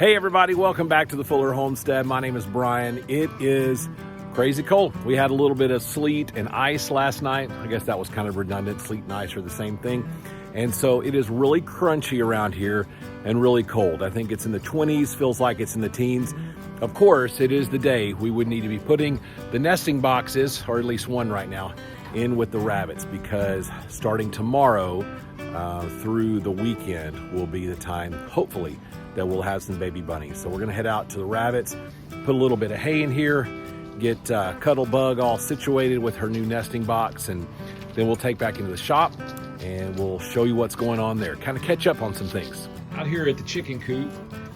Hey everybody, welcome back to the Fuller Homestead. My name is Brian. It is crazy cold. We had a little bit of sleet and ice last night. I guess that was kind of redundant. Sleet and ice are the same thing. And so it is really crunchy around here and really cold. I think it's in the 20s, feels like it's in the teens. Of course, it is the day we would need to be putting the nesting boxes, or at least one right now, in with the rabbits, because starting tomorrow through the weekend will be the time, hopefully, that we'll have some baby bunnies. So we're gonna head out to the rabbits, put a little bit of hay in here, get Cuddlebug all situated with her new nesting box, and then we'll take back into the shop and we'll show you what's going on there, kind of catch up on some things. Out here at the chicken coop,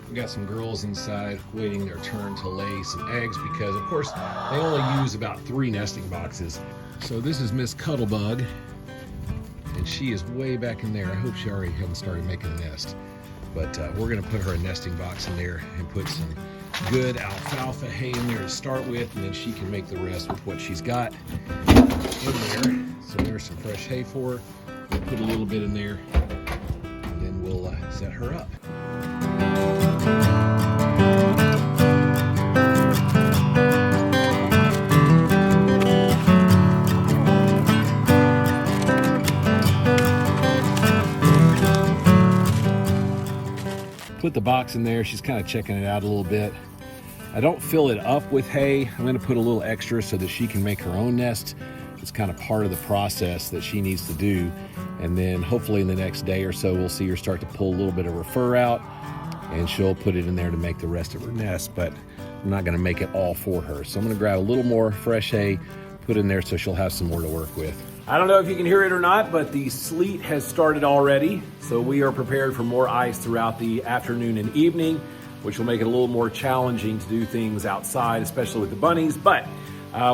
we got some girls inside waiting their turn to lay some eggs because, of course, they only use about 3 nesting boxes. So this is Miss Cuddlebug, and she is way back in there. I hope she already hasn't started making a nest. But we're gonna put her a nesting box in there and put some good alfalfa hay in there to start with, and then she can make the rest with what she's got in there. So there's some fresh hay for her. We'll put a little bit in there, and then we'll set her up. Put the box in there. She's kind of checking it out a little bit. I don't fill it up with hay. I'm going to put a little extra so that she can make her own nest. It's kind of part of the process that she needs to do. And then hopefully in the next day or so, we'll see her start to pull a little bit of her fur out, and she'll put it in there to make the rest of her nest. But I'm not going to make it all for her. So I'm going to grab a little more fresh hay, put in there so she'll have some more to work with. I don't know if you can hear it or not, but the sleet has started already. So we are prepared for more ice throughout the afternoon and evening, which will make it a little more challenging to do things outside, especially with the bunnies. But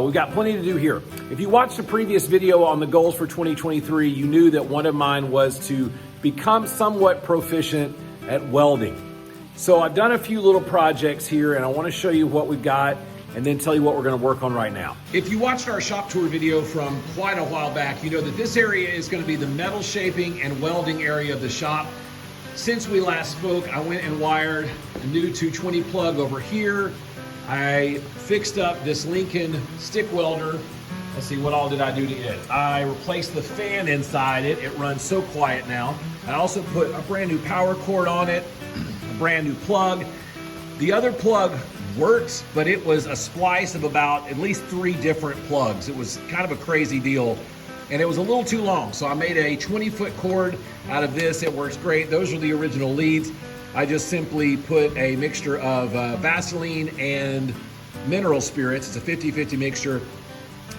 we've got plenty to do here. If you watched the previous video on the goals for 2023, you knew that one of mine was to become somewhat proficient at welding. So I've done a few little projects here, and I want to show you what we've got and then tell you what we're going to work on right now. If you watched our shop tour video from quite a while back, you know that this area is going to be the metal shaping and welding area of the shop. Since we last spoke, I went and wired a new 220 plug over here. I fixed up this Lincoln stick welder. Let's see, what all did I do to it? I replaced the fan inside it. It runs so quiet now. I also put a brand new power cord on it, a brand new plug. The other plug works, but it was a splice of about at least 3 different plugs. It was kind of a crazy deal, and it was a little too long. So I made a 20-foot cord out of this. It works great. Those are the original leads. I just simply put a mixture of Vaseline and mineral spirits. It's a 50-50 mixture.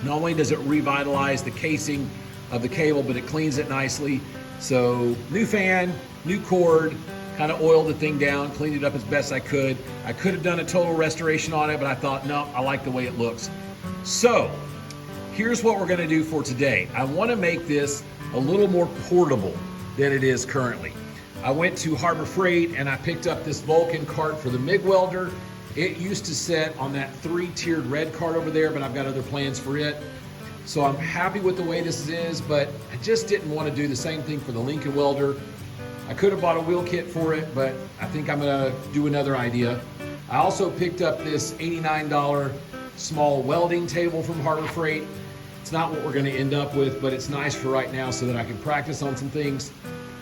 Not only does it revitalize the casing of the cable, but it cleans it nicely. So new fan, new cord, kind of oiled the thing down, cleaned it up as best I could. I could have done a total restoration on it, but I thought, no, I like the way it looks. So here's what we're gonna do for today. I wanna make this a little more portable than it is currently. I went to Harbor Freight and I picked up this Vulcan cart for the MIG welder. It used to sit on that 3-tiered red cart over there, but I've got other plans for it. So I'm happy with the way this is, but I just didn't want to do the same thing for the Lincoln welder. I could have bought a wheel kit for it, but I think I'm gonna do another idea. I also picked up this $89 small welding table from Harbor Freight. It's not what we're gonna end up with, but it's nice for right now so that I can practice on some things.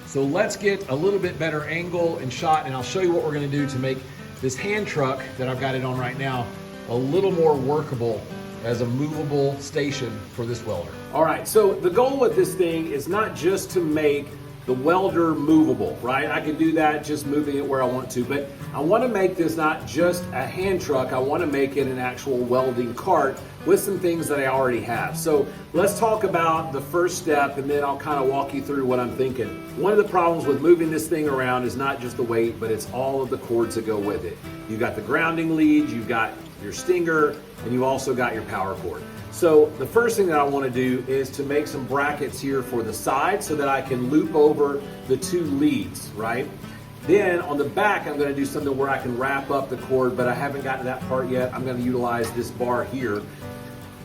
So let's get a little bit better angle and shot, and I'll show you what we're gonna do to make this hand truck that I've got it on right now a little more workable as a movable station for this welder. All right, so the goal with this thing is not just to make the welder movable, right? I can do that just moving it where I want to, but I want to make this not just a hand truck. I want to make it an actual welding cart with some things that I already have. So let's talk about the first step, and then I'll kind of walk you through what I'm thinking. One of the problems with moving this thing around is not just the weight, but it's all of the cords that go with it. You've got the grounding leads, you've got your stinger, and you also got your power cord. So the first thing that I want to do is to make some brackets here for the side so that I can loop over the 2 leads, right? Then on the back, I'm going to do something where I can wrap up the cord, but I haven't gotten to that part yet. I'm going to utilize this bar here.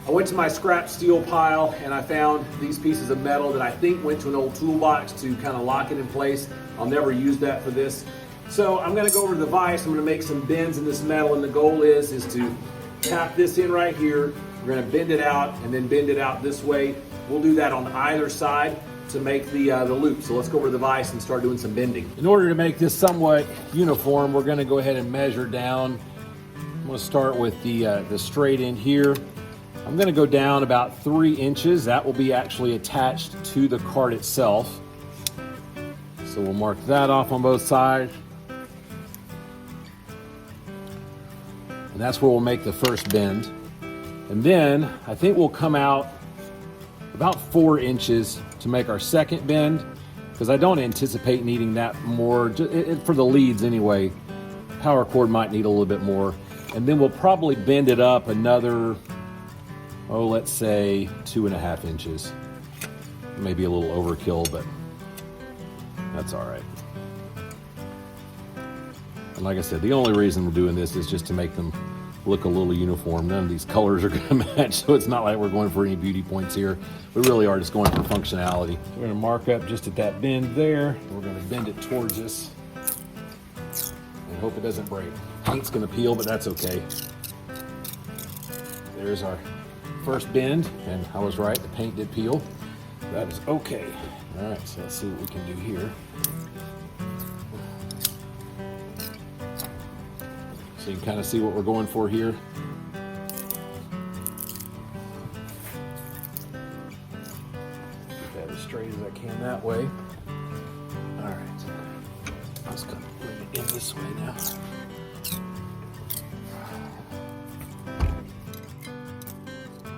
I went to my scrap steel pile and I found these pieces of metal that I think went to an old toolbox to kind of lock it in place. I'll never use that for this. So I'm gonna go over to the vise. I'm gonna make some bends in this metal, and the goal is to tap this in right here. We're gonna bend it out and then bend it out this way. We'll do that on either side to make the loop. So let's go over to the vise and start doing some bending. In order to make this somewhat uniform, we're gonna go ahead and measure down. I'm gonna start with the straight end here. I'm gonna go down about 3 inches. That will be actually attached to the cart itself. So we'll mark that off on both sides. And that's where we'll make the first bend. And then I think we'll come out about 4 inches to make our second bend, because I don't anticipate needing that more, for the leads anyway. Power cord might need a little bit more. And then we'll probably bend it up another, let's say 2.5 inches. Maybe a little overkill, but that's all right. And like I said, the only reason we're doing this is just to make them look a little uniform. None of these colors are gonna match, so it's not like we're going for any beauty points here. We really are just going for functionality. We're gonna mark up just at that bend there. We're gonna bend it towards us and hope it doesn't break. Paint's gonna peel, but that's okay. There's our first bend, and I was right, the paint did peel. That is okay. All right, so let's see what we can do here. So you can kind of see what we're going for here. Get that as straight as I can that way. All right, let's kind of bring it in this way now.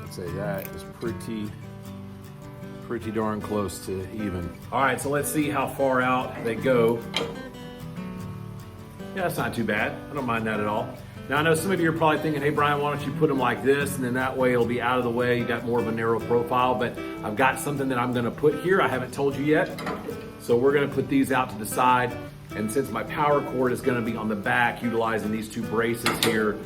I'd say that is pretty darn close to even. All right, so let's see how far out they go. Yeah, that's not too bad. I don't mind that at all. Now I know some of you are probably thinking, hey Brian, why don't you put them like this, and then that way it'll be out of the way. You got more of a narrow profile, but I've got something that I'm gonna put here. I haven't told you yet. So we're gonna put these out to the side. And since my power cord is gonna be on the back, utilizing these 2 braces here,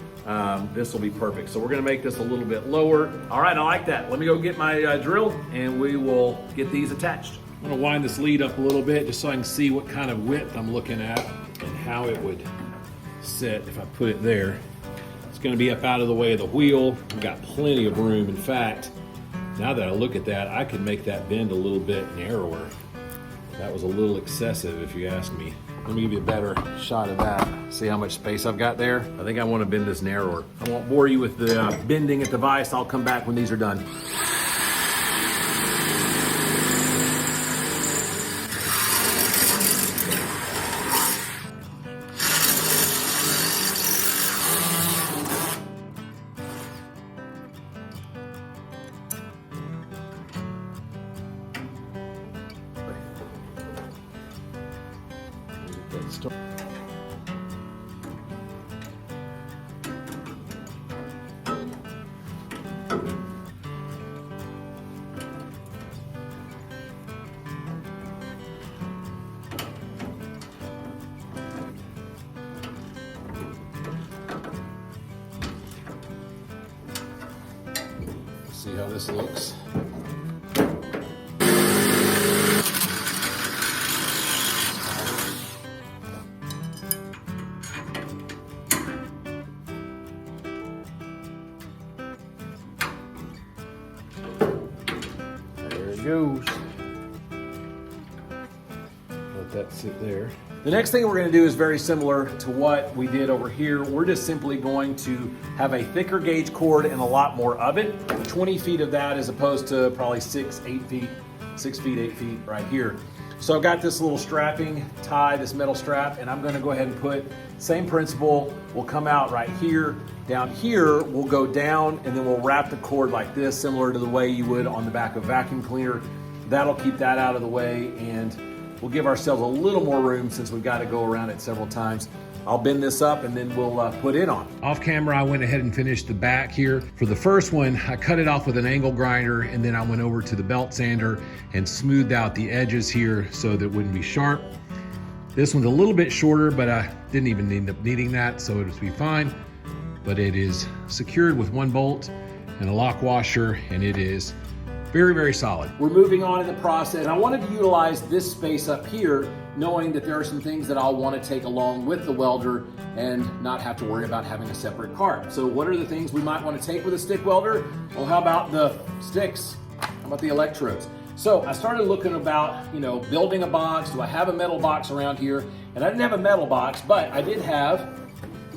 this will be perfect. So we're gonna make this a little bit lower. All right, I like that. Let me go get my drill and we will get these attached. I'm gonna wind this lead up a little bit just so I can see what kind of width I'm looking at and how it would sit if I put it there. It's gonna be up out of the way of the wheel. I've got plenty of room. In fact, now that I look at that, I could make that bend a little bit narrower. That was a little excessive if you ask me. Let me give you a better shot of that. See how much space I've got there? I think I wanna bend this narrower. I won't bore you with the bending at the vise. I'll come back when these are done. See how this looks. There it goes. Let that sit there. The next thing we're going to do is very similar to what we did over here. We're just simply going to have a thicker gauge cord and a lot more of it. 20 feet of that as opposed to probably 6 feet, 8 feet right here. So I've got this little strapping tie, this metal strap, and I'm going to go ahead and put, same principle, will come out right here. Down here, we'll go down and then we'll wrap the cord like this, similar to the way you would on the back of a vacuum cleaner. That'll keep that out of the way, and we'll give ourselves a little more room since we've got to go around it several times. I'll bend this up and then we'll put it on. Off camera, I went ahead and finished the back here. For the first one, I cut it off with an angle grinder, and then I went over to the belt sander and smoothed out the edges here so that it wouldn't be sharp. This one's a little bit shorter, but I didn't even end up needing that, so it'll be fine. But it is secured with 1 bolt and a lock washer, and it is very, very solid. We're moving on in the process. I wanted to utilize this space up here knowing that there are some things that I'll want to take along with the welder and not have to worry about having a separate cart. So what are the things we might want to take with a stick welder? Well, how about the sticks? How about the electrodes? So I started looking about, building a box. Do I have a metal box around here? And I didn't have a metal box, but I did have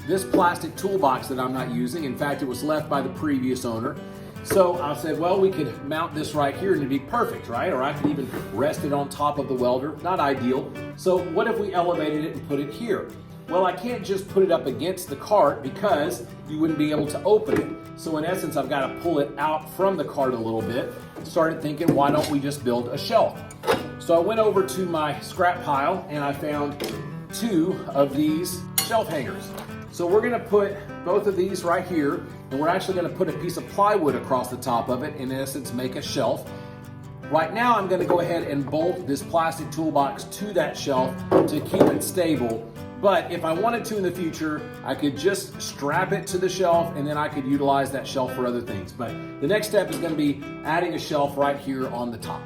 this plastic toolbox that I'm not using. In fact, it was left by the previous owner. So I said, well, we could mount this right here and it'd be perfect, right? Or I could even rest it on top of the welder. Not ideal. So what if we elevated it and put it here? Well, I can't just put it up against the cart because you wouldn't be able to open it. So in essence, I've got to pull it out from the cart a little bit. Started thinking, why don't we just build a shelf? So I went over to my scrap pile and I found 2 of these shelf hangers. So we're gonna put both of these right here, and we're actually gonna put a piece of plywood across the top of it, in essence, make a shelf. Right now, I'm gonna go ahead and bolt this plastic toolbox to that shelf to keep it stable. But if I wanted to in the future, I could just strap it to the shelf and then I could utilize that shelf for other things. But the next step is gonna be adding a shelf right here on the top.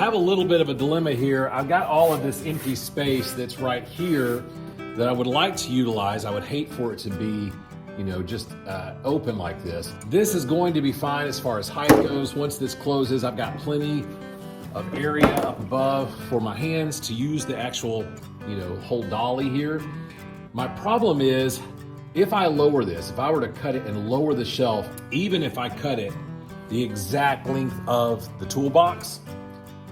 A little bit of a dilemma here. I've got all of this empty space that's right here that I would like to utilize. I would hate for it to be, just open like this. This is going to be fine as far as height goes. Once this closes, I've got plenty of area up above for my hands to use the actual, whole dolly here. My problem is if I lower this, if I were to cut it and lower the shelf, even if I cut it the exact length of the toolbox,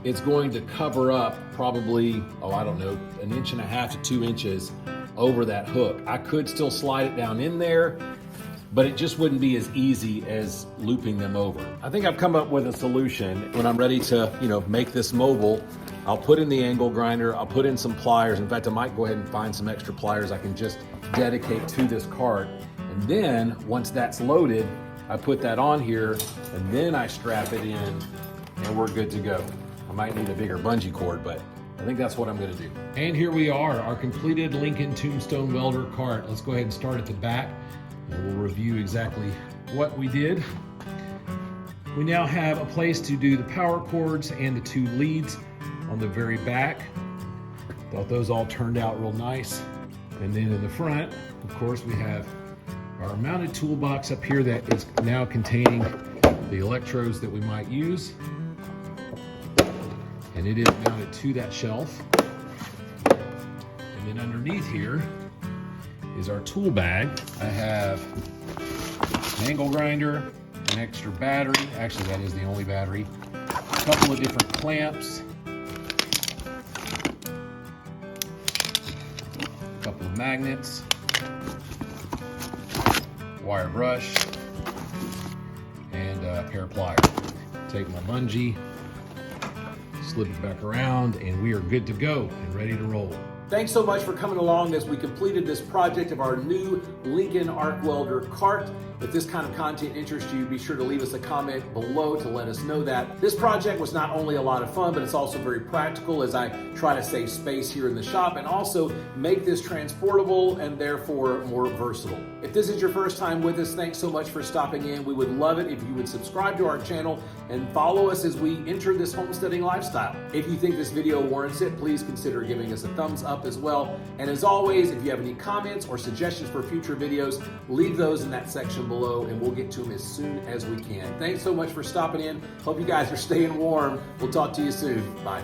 it's going to cover up probably, I don't know, 1.5 to 2 inches over that hook. I could still slide it down in there, but it just wouldn't be as easy as looping them over. I think I've come up with a solution. When I'm ready to, make this mobile, I'll put in the angle grinder, I'll put in some pliers. In fact, I might go ahead and find some extra pliers I can just dedicate to this cart. And then once that's loaded, I put that on here and then I strap it in and we're good to go. I might need a bigger bungee cord, but I think that's what I'm gonna do. And here we are, our completed Lincoln Tombstone Welder cart. Let's go ahead and start at the back and we'll review exactly what we did. We now have a place to do the power cords and the 2 leads on the very back. Thought those all turned out real nice. And then in the front, of course, we have our mounted toolbox up here that is now containing the electrodes that we might use. And it is mounted to that shelf. And then underneath here is our tool bag. I have an angle grinder, an extra battery. Actually, that is the only battery. A couple of different clamps. A couple of magnets. Wire brush. And a pair of pliers. Take my bungee, slip it back around, and we are good to go and ready to roll. Thanks so much for coming along as we completed this project of our new Lincoln Arc Welder cart. If this kind of content interests you, be sure to leave us a comment below to let us know that. This project was not only a lot of fun, but it's also very practical as I try to save space here in the shop and also make this transportable and therefore more versatile. If this is your first time with us, thanks so much for stopping in. We would love it if you would subscribe to our channel and follow us as we enter this homesteading lifestyle. If you think this video warrants it, please consider giving us a thumbs up as well. And as always, if you have any comments or suggestions for future videos, leave those in that section below and we'll get to them as soon as we can. Thanks so much for stopping in. Hope you guys are staying warm. We'll talk to you soon. Bye.